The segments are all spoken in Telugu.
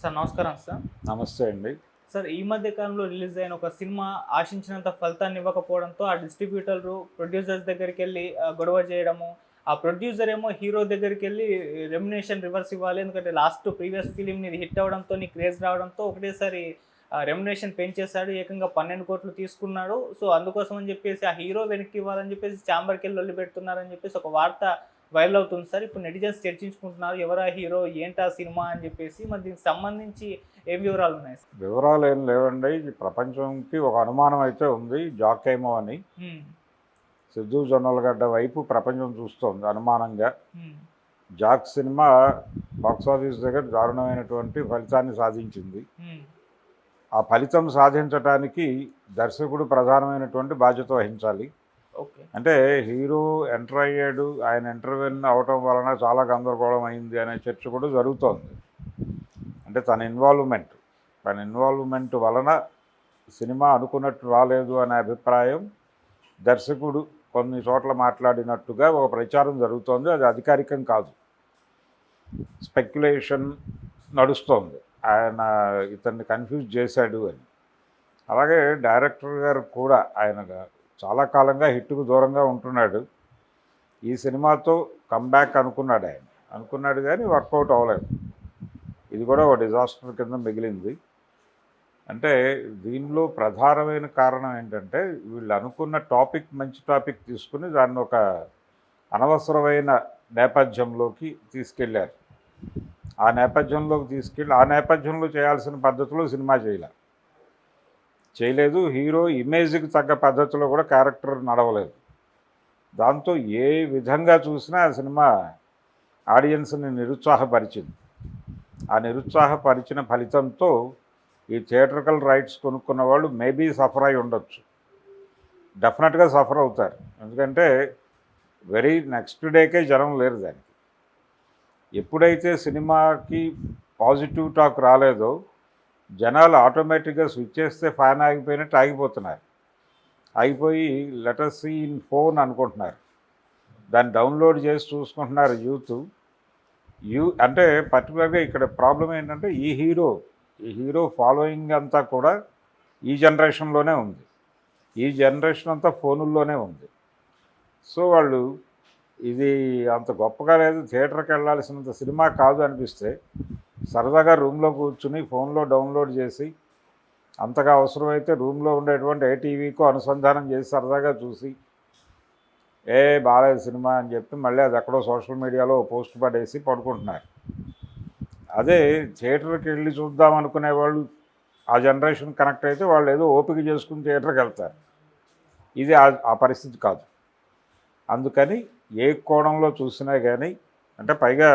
సార్ నమస్కారం సార్. నమస్తే అండి. సార్ ఈ మధ్య కాలంలో రిలీజ్ అయిన ఒక సినిమా ఆశించినంత ఫలితాన్ని ఇవ్వకపోవడంతో ఆ డిస్ట్రిబ్యూటర్లు, ప్రొడ్యూసర్స్ దగ్గరికెళ్ళి గొడవ చేయడము. ఆ ప్రొడ్యూసర్ ఏమో హీరో దగ్గరికెళ్ళి రెమ్యునరేషన్ రివర్స్ ఇవ్వాలి. ఎందుకంటే లాస్ట్ ప్రీవియస్ ఫిల్మ్ ఇది హిట్ అవ్వడంతో క్రేజ్ రావడంతో ఒకటేసారి రెమ్యునరేషన్ పెంచేశాడు. ఏకంగా 12,00,00,000 తీసుకున్నాడు. సో అందుకోసం అని చెప్పేసి ఆ హీరో వెనక్కి ఇవ్వాలని చెప్పేసి ఛాంబర్‌కెళ్ళి లొల్లి పెడుతున్నారని చెప్పేసి ఒక వార్త వైరల్ అవుతుంది సార్. ఇప్పుడు నెటిజన్స్ చర్చించుకుంటున్నారు. ఎవరా హీరో? ఏంటా సినిమా అని చెప్పేసి. మరి దీనికి సంబంధించి ఏం వివరాలు ఉన్నాయి సార్? వివరాలు ఏం లేవండి. ఈ ప్రపంచంకి ఒక అనుమానం అయితే ఉంది. జాకేమో అని సిద్ధు జొన్నలగడ్డ వైపు ప్రపంచం చూస్తోంది అనుమానంగా. జాక్ సినిమా బాక్సాఫీస్ దగ్గర దారుణమైనటువంటి ఫలితాన్ని సాధించింది. ఆ ఫలితం సాధించడానికి దర్శకుడు ప్రధానమైనటువంటి బాధ్యత వహించాలి. అంటే హీరో ఎంటర్ అయ్యాడు, ఆయన ఇంటర్వ్యూన్ అవటం వలన చాలా గందరగోళం అయింది అనే చర్చ కూడా జరుగుతోంది. అంటే తన ఇన్వాల్వ్మెంట్ వలన సినిమా అనుకున్నట్టు రాలేదు అనే అభిప్రాయం దర్శకుడు కొన్ని చోట్ల మాట్లాడినట్టుగా ఒక ప్రచారం జరుగుతోంది. అది అధికారికం కాదు, స్పెక్యులేషన్ నడుస్తోంది. ఆయన ఇతన్ని కన్ఫ్యూజ్ చేశాడు అని. అలాగే డైరెక్టర్ గారు కూడా ఆయన చాలా కాలంగా హిట్కు దూరంగా ఉంటున్నాడు. ఈ సినిమాతో కమ్బ్యాక్ అనుకున్నాడు కానీ వర్కౌట్ అవ్వలేదు. ఇది కూడా ఒక డిజాస్టర్ కింద మిగిలింది. అంటే దీనిలో ప్రధానమైన కారణం ఏంటంటే వీళ్ళు అనుకున్న టాపిక్ మంచి టాపిక్ తీసుకుని దాన్ని ఒక అనవసరమైన నేపథ్యంలోకి తీసుకెళ్ళారు. ఆ నేపథ్యంలో చేయాల్సిన పద్ధతిలో సినిమా చేయలేదు. హీరో ఇమేజ్కి తగ్గ పద్ధతిలో కూడా క్యారెక్టర్ నడవలేదు. దాంతో ఏ విధంగా చూసినా ఆ సినిమా ఆడియన్స్ని నిరుత్సాహపరిచింది. ఆ నిరుత్సాహపరిచిన ఫలితంతో ఈ థియేట్రికల్ రైట్స్ కొనుక్కున్న వాళ్ళు మేబీ సఫర్ అయి ఉండొచ్చు. డెఫినెట్గా సఫర్ అవుతారు. ఎందుకంటే వెరీ నెక్స్ట్ డేకే జనం లేరు దానికి. ఎప్పుడైతే సినిమాకి పాజిటివ్ టాక్ రాలేదో జనాలు ఆటోమేటిక్గా స్విచ్ చేస్తే ఫ్యాన్ ఆగిపోయినట్టు ఆగిపోయి లెటస్ సీ ఇన్ ఫోన్ అనుకుంటున్నారు. దాన్ని డౌన్లోడ్ చేసి చూసుకుంటున్నారు యూత్. అంటే పర్టికులర్గా ఇక్కడ ప్రాబ్లం ఏంటంటే ఈ హీరో ఫాలోయింగ్ అంతా కూడా ఈ జనరేషన్లోనే ఉంది. ఈ జనరేషన్ అంతా ఫోనుల్లోనే ఉంది. సో వాళ్ళు ఇది అంత గొప్పగా లేదు, థియేటర్కి వెళ్ళాల్సినంత సినిమా కాదు అనిపిస్తే సరదాగా రూమ్లో కూర్చుని ఫోన్లో డౌన్లోడ్ చేసి, అంతగా అవసరమైతే రూమ్లో ఉండేటువంటి ఏ టీవీకో అనుసంధానం చేసి సరదాగా చూసి బాగాలేదు సినిమా అని చెప్పి మళ్ళీ అది ఎక్కడో సోషల్ మీడియాలో పోస్ట్ పడేసి పడుకుంటున్నారు. అదే థియేటర్కి వెళ్ళి చూద్దాం అనుకునే వాళ్ళు ఆ జనరేషన్ కనెక్ట్ అయితే వాళ్ళు ఏదో ఓపిక చేసుకుని థియేటర్కి వెళ్తారు. ఇది ఆ పరిస్థితి కాదు. అందుకని ఏ కోణంలో చూసినా కానీ, అంటే పైగా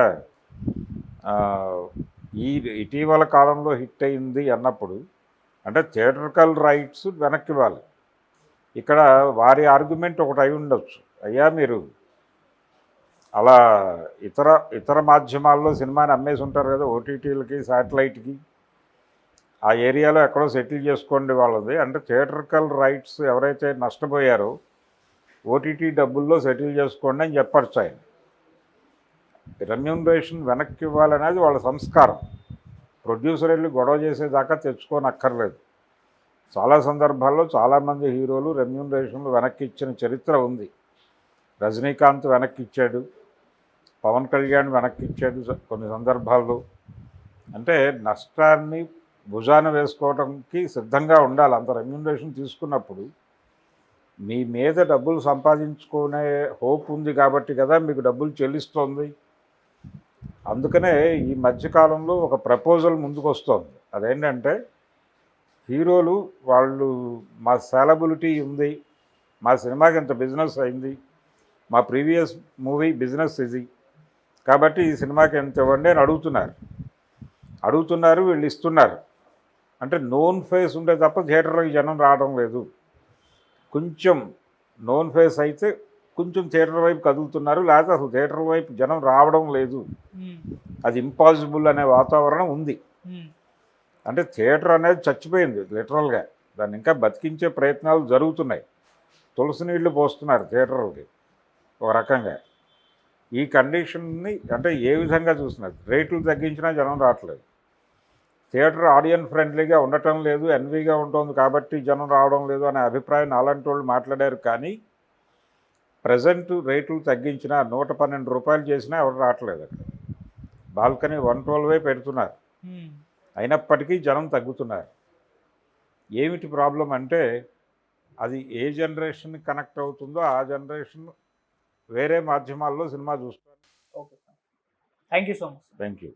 ఈ ఇటీవల కాలంలో హిట్ అయింది అన్నప్పుడు అంటే థియేట్రికల్ రైట్స్ వెనక్కి ఇవ్వాలి. ఇక్కడ వారి ఆర్గ్యుమెంట్ ఒకటి అయి ఉండొచ్చు, అయ్యా మీరు అలా ఇతర మాధ్యమాల్లో సినిమాని అమ్మేసి ఉంటారు కదా, ఓటీటీలకి శాటిలైట్కి, ఆ ఏరియాలో ఎక్కడో సెటిల్ చేసుకోండి వాళ్ళది. అంటే థియేట్రికల్ రైట్స్ ఎవరైతే నష్టపోయారో ఓటీటీ డబ్బుల్లో సెటిల్ చేసుకోండి అని చెప్పచ్చు. ఆయన రెమ్యూనరేషన్ వెనక్కి ఇవ్వాలనేది వాళ్ళ సంస్కారం. ప్రొడ్యూసర్ వెళ్ళి గొడవ చేసేదాకా తెచ్చుకోనక్కర్లేదు. చాలా సందర్భాల్లో చాలామంది హీరోలు రెమ్యూనరేషన్లు వెనక్కి ఇచ్చిన చరిత్ర ఉంది. రజనీకాంత్ వెనక్కి ఇచ్చాడు, పవన్ కళ్యాణ్ వెనక్కి ఇచ్చాడు కొన్ని సందర్భాల్లో. అంటే నష్టాన్ని భుజాన వేసుకోవడానికి సిద్ధంగా ఉండాలి. అంత రెమ్యూనరేషన్ తీసుకున్నప్పుడు మీ మీద డబ్బులు సంపాదించుకునే హోప్ ఉంది కాబట్టి కదా మీకు డబ్బులు చెల్లిస్తోంది. అందుకనే ఈ మధ్యకాలంలో ఒక ప్రపోజల్ ముందుకు వస్తుంది. అదేంటంటే హీరోలు వాళ్ళు మా సెలబిలిటీ ఉంది, మా సినిమాకి ఇంత బిజినెస్ అయింది, మా ప్రీవియస్ మూవీ బిజినెస్ ఇది కాబట్టి ఈ సినిమాకి ఎంత ఇవ్వండి అని అడుగుతున్నారు. వీళ్ళు ఇస్తున్నారు. అంటే నోన్ ఫేస్ ఉంటే తప్ప థియేటర్లోకి జనం రావడం లేదు. కొంచెం నోన్ ఫేస్ అయితే కొంచెం థియేటర్ వైపు కదులుతున్నారు, లేకపోతే అసలు థియేటర్ వైపు జనం రావడం లేదు. అది ఇంపాసిబుల్ అనే వాతావరణం ఉంది. అంటే థియేటర్ అనేది చచ్చిపోయింది లిటరల్గా. దాన్ని ఇంకా బతికించే ప్రయత్నాలు జరుగుతున్నాయి. తులసి నీళ్లు పోస్తున్నారు థియేటర్లకి ఒక రకంగా. ఈ కండిషన్ని అంటే ఏ విధంగా చూసినా రేట్లు తగ్గించినా జనం రావట్లేదు. థియేటర్ ఆడియన్ ఫ్రెండ్లీగా ఉండటం లేదు, ఎన్వీగా ఉంటుంది కాబట్టి జనం రావడం లేదు అనే అభిప్రాయం అలాంటి వాళ్ళు మాట్లాడారు. కానీ ప్రజెంట్ రేట్లు తగ్గించినా 112 రూపాయలు చేసినా ఎవరు రావట్లేదు. అక్కడ బాల్కనీ 112 పెడుతున్నారు, అయినప్పటికీ జనం తగ్గుతున్నారు. ఏమిటి ప్రాబ్లం అంటే అది ఏ జనరేషన్ కనెక్ట్ అవుతుందో ఆ జనరేషన్ వేరే మాధ్యమాల్లో సినిమా చూస్తారు. Okay sir, thank you so much. Thank you.